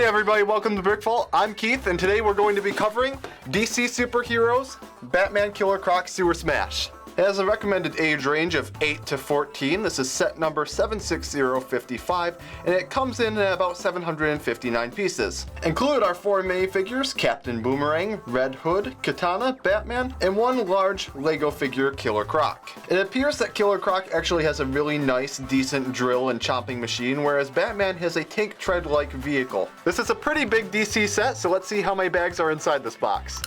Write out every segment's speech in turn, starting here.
Hey everybody, welcome to BrickVault. I'm Keith, and today we're going to be covering DC Superheroes Batman Killer Croc Sewer Smash. It has a recommended age range of 8 to 14. This is set number 76055, and it comes in at about 759 pieces. Included are 4 minifigures: Captain Boomerang, Red Hood, Katana, Batman, and 1 large Lego figure, Killer Croc. It appears that Killer Croc actually has a really nice, decent drill and chomping machine, whereas Batman has a tank tread-like vehicle. This is a pretty big DC set, so let's see how many bags are inside this box.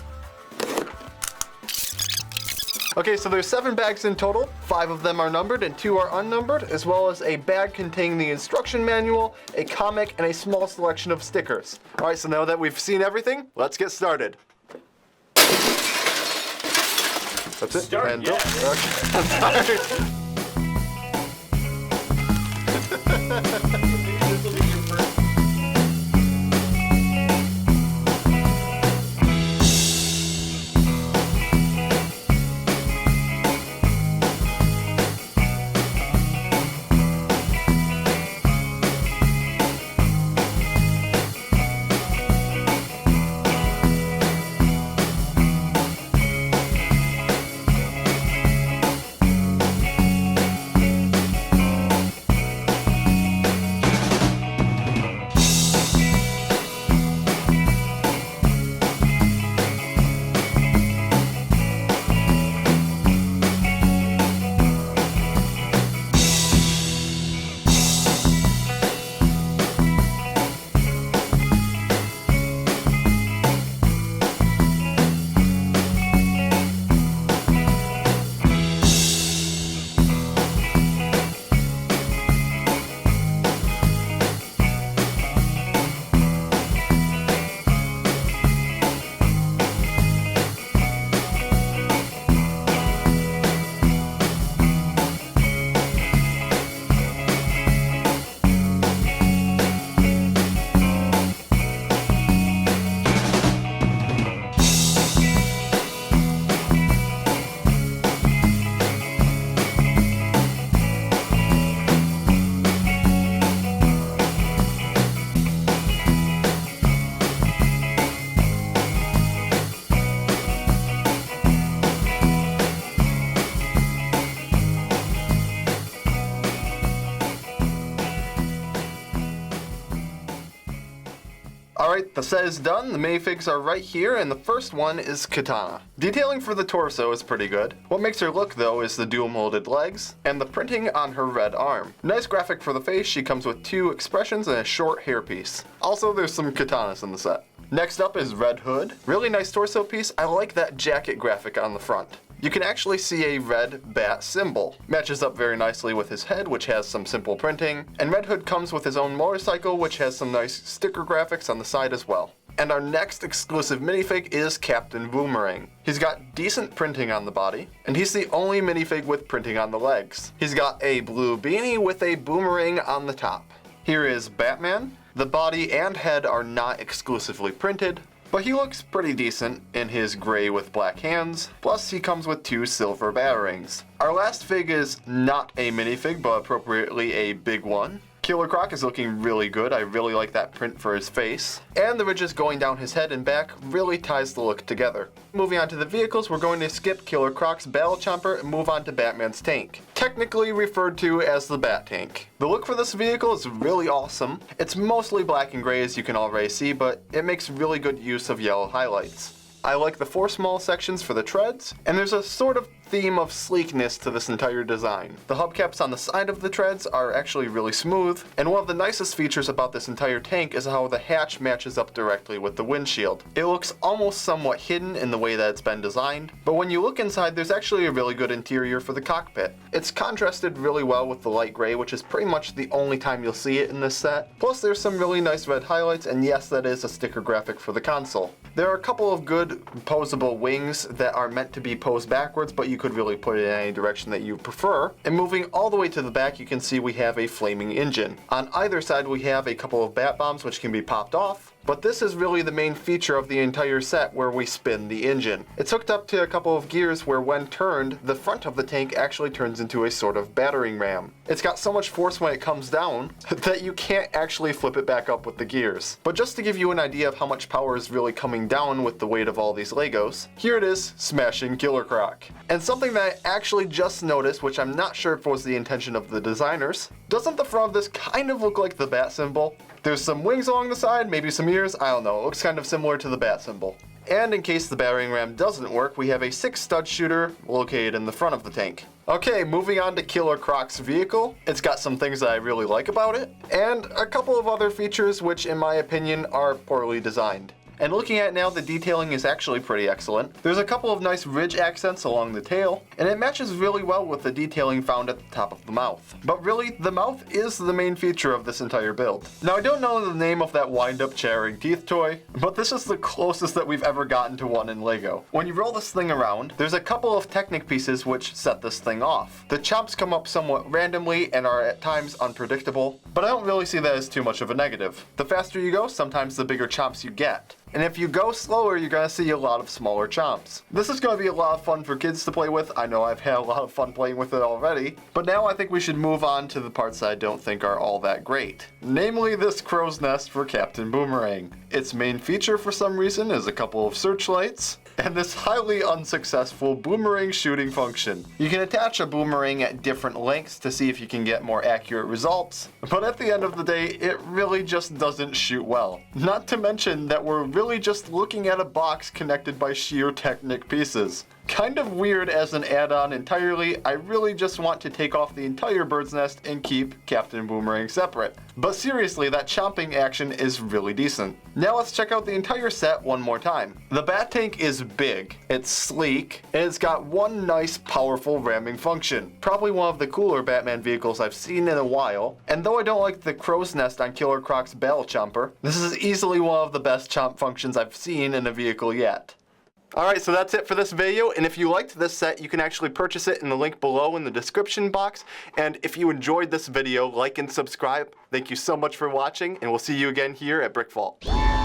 Okay, so there's 7 bags in total. 5 of them are numbered and 2 are unnumbered, as well as a bag containing the instruction manual, a comic, and a small selection of stickers. All right, so now that we've seen everything, let's get started. That's it? Start, and yeah. Okay. This will be your first. Alright, the set is done, the minifigs are right here, and the first one is Katana. Detailing for the torso is pretty good. What makes her look though is the dual molded legs, and the printing on her red arm. Nice graphic for the face, she comes with 2 expressions and a short hairpiece. Also, there's some katanas in the set. Next up is Red Hood. Really nice torso piece, I like that jacket graphic on the front. You can actually see a red bat symbol. Matches up very nicely with his head, which has some simple printing, and Red Hood comes with his own motorcycle, which has some nice sticker graphics on the side as well. And our next exclusive minifig is Captain Boomerang. He's got decent printing on the body, and he's the only minifig with printing on the legs. He's got a blue beanie with a boomerang on the top. Here is Batman. The body and head are not exclusively printed, but he looks pretty decent in his gray with black hands, plus he comes with 2 silver batarangs. Our last fig is not a minifig, but appropriately a big one. Killer Croc is looking really good, I really like that print for his face. And the ridges going down his head and back really ties the look together. Moving on to the vehicles, we're going to skip Killer Croc's Battle Chomper and move on to Batman's tank. Technically referred to as the Bat Tank. The look for this vehicle is really awesome. It's mostly black and gray as you can already see, but it makes really good use of yellow highlights. I like the 4 small sections for the treads, and there's a sort of theme of sleekness to this entire design. The hubcaps on the side of the treads are actually really smooth, and one of the nicest features about this entire tank is how the hatch matches up directly with the windshield. It looks almost somewhat hidden in the way that it's been designed, but when you look inside, there's actually a really good interior for the cockpit. It's contrasted really well with the light gray, which is pretty much the only time you'll see it in this set. Plus there's some really nice red highlights, and yes, that is a sticker graphic for the console. There are a couple of good posable wings that are meant to be posed backwards, but you could really put it in any direction that you prefer. And moving all the way to the back, you can see we have a flaming engine. On either side, we have a couple of bat bombs which can be popped off, but this is really the main feature of the entire set where we spin the engine. It's hooked up to a couple of gears where when turned, the front of the tank actually turns into a sort of battering ram. It's got so much force when it comes down that you can't actually flip it back up with the gears. But just to give you an idea of how much power is really coming down with the weight of all these Legos, here it is smashing Killer Croc. And something that I actually just noticed, which I'm not sure if was the intention of the designers, doesn't the front of this kind of look like the bat symbol? There's some wings along the side, maybe some ears, I don't know, it looks kind of similar to the bat symbol. And in case the battering ram doesn't work, we have a 6-stud shooter located in the front of the tank. Okay, moving on to Killer Croc's vehicle. It's got some things that I really like about it, and a couple of other features which in my opinion are poorly designed. And looking at it now, the detailing is actually pretty excellent. There's a couple of nice ridge accents along the tail, and it matches really well with the detailing found at the top of the mouth. But really, the mouth is the main feature of this entire build. Now, I don't know the name of that wind-up chattering teeth toy, but this is the closest that we've ever gotten to one in LEGO. When you roll this thing around, there's a couple of Technic pieces which set this thing off. The chomps come up somewhat randomly and are at times unpredictable, but I don't really see that as too much of a negative. The faster you go, sometimes the bigger chomps you get. And if you go slower, you're going to see a lot of smaller chomps. This is going to be a lot of fun for kids to play with. I know I've had a lot of fun playing with it already. But now I think we should move on to the parts that I don't think are all that great. Namely this crow's nest for Captain Boomerang. Its main feature for some reason is a couple of searchlights, and this highly unsuccessful boomerang shooting function. You can attach a boomerang at different lengths to see if you can get more accurate results, but at the end of the day, it really just doesn't shoot well. Not to mention that we're really just looking at a box connected by sheer Technic pieces. Kind of weird as an add-on entirely. I really just want to take off the entire bird's nest and keep Captain Boomerang separate. But seriously, that chomping action is really decent. Now let's check out the entire set one more time. The bat tank is big, it's sleek, and it's got one nice powerful ramming function. Probably one of the cooler Batman vehicles I've seen in a while. And though I don't like the crow's nest on Killer Croc's Battle Chomper, this is easily one of the best chomp functions I've seen in a vehicle yet. Alright, so that's it for this video, and if you liked this set, you can actually purchase it in the link below in the description box. And if you enjoyed this video, like and subscribe. Thank you so much for watching, and we'll see you again here at BrickVault.